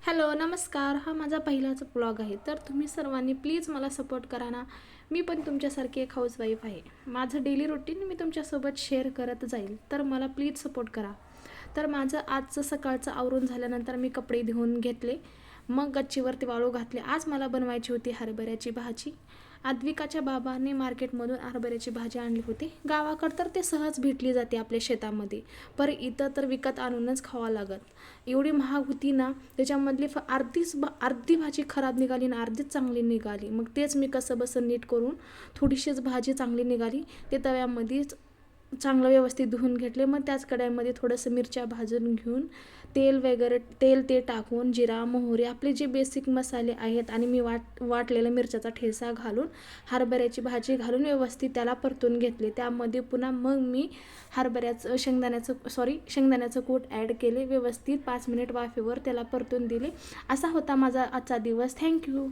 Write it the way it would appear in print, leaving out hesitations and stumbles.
Hello नमस्कार. हा माझा पहिलाच ब्लॉग आहे. तर तुम्ही सर्वांनी प्लीज मला सपोर्ट करा ना. मी पण तुमच्यासारखी एक हाऊसवाईफ आहे. माझं डेली रुटीन मी तुमच्यासोबत शेअर करत जाईल, तर मला प्लीज सपोर्ट करा. तर माझं आजचं सकाळचं आवरून झाल्यानंतर मी कपडे धुवून घेतले, मग गच्चीवरती वाळू घातले. आज मला बनवायची होती हरभऱ्याची भाजी. आद्विकाच्या बाबांनी मार्केटमधून हरभऱ्याची भाजी आणली होती. गावाकडं तर ते सहज भेटली जाते आपल्या शेतामध्ये, पर इथं तर विकत आणूनच खावं लागत. एवढी महाग होती ना, त्याच्यामधली अर्धी भाजी खराब निघाली आणि अर्धीच चांगली निघाली. मग तेच मी कसं बसं नीट करून थोडीशीच भाजी चांगली निघाली ते तव्यामध्येच चांगलं व्यवस्थित धुवून घेतले. मग त्याच कढईमध्ये थोडंसं मिरच्या भाजून घेऊन तेल ते टाकून जिरा मोहरी आपले जे बेसिक मसाले आहेत आणि मी वाटलेला मिरच्याचा ठेचा घालून हरभऱ्याची भाजी घालून व्यवस्थित त्याला परतून घेतले. त्यामध्ये पुन्हा मग मी शेंगदाण्याचं कूट ॲड केले. व्यवस्थित 5 मिनिट वाफेवर त्याला परतून दिले. असा होता माझा आजचा दिवस. थँक्यू.